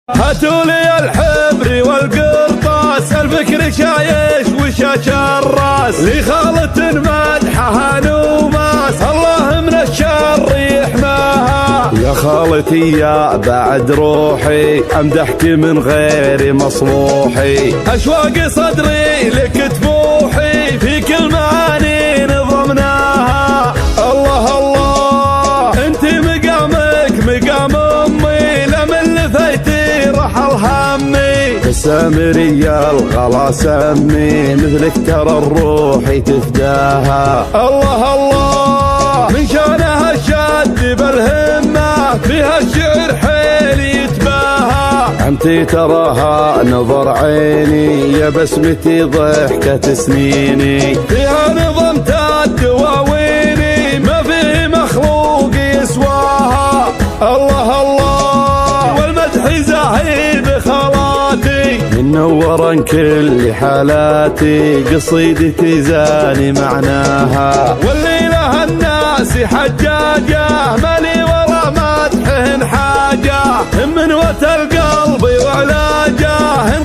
هاتوا لي الحبر والقرطاس، الفكر شايش وشاش الراس، لخالة مدحها نوماس، الله من الشر يحماها. يا خالتي يا بعد روحي، امدحك من غير مصروحي، اشواق صدري لك تفوحي، في كل معاني نظمناها. الله الله انت مقامك مقام امي، لمن لفيتي رحل همي، السامرية الغلا سمي، مثلك ترى الروح تفداها. الله الله من شانها الشد بالهمة، فيها الشعر حيل يتباهى، عمتي تراها نظر عيني، يا بسمتي ضحكة سنيني، فيها نظمت الدواويني، ما فيه مخلوق يسواها. الله الله والمدح زاهي بخالاتي، منورا كل حالاتي، قصيدتي زاني معناها، واللي لها الناس حجاجه، مالي ولا مدحهن حاجه، من وت القلب وعلاجه،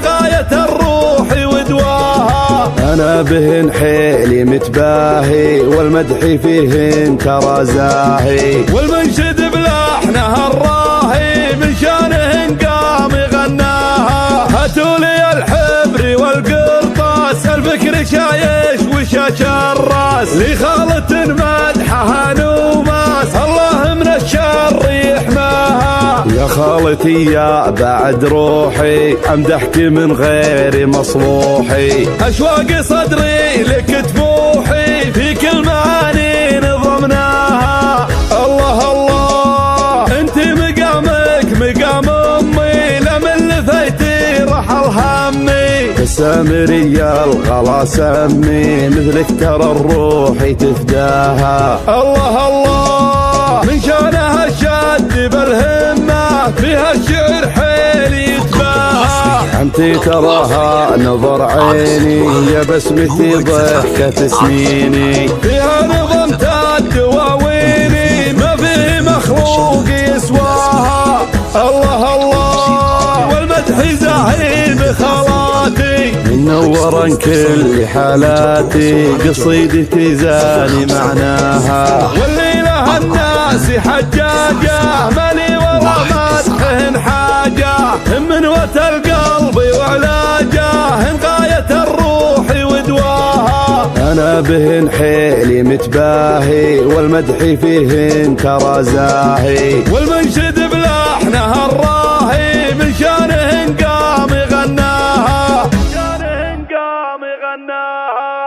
غايه الروح ودواها. انا بهن حيلي متباهي، والمدح فيهن ترى زاهي، والمنشد بلحنها الراهي، من شانهن قام غناها. هاتوا لي الحبر والقرطاس، الفكر شايش وشاش الراس، لخالة مدحها نوماس، الله من الشر يحماها. يا خالتي يا بعد روحي، امدحك من غير مصروحي، اشواق صدري لك تفوحي، في كل معاني نظمناها. الله الله انت مقامك مقام امي، لمن لفيتي رحل همي، السامرية الغلا سمي، مثلك ترى الروح تفداها. الله الله من شانها الشد بالهمة، فيها الشعر حيل يتباهى، عمتي تراها نظر عيني، يا بسمتي ضحكة سنيني، فيها نظمت الدواويني، ما فيه مخلوق يسواها. الله الله والمدح زاهي بخالاتي، منورا كل حالاتي، قصيدتي زاني معناها، واللي لها الناس حجاجه، مالي ولا مدحهن حاجه، من وت القلب وعلاجه، غايه الروح ودواها. انا بهن حيلي متباهي، والمدح فيهن ترى زاهي، والمنشد بلحنها الراهي، من شانهن قام غناها، شانهن قام غناها.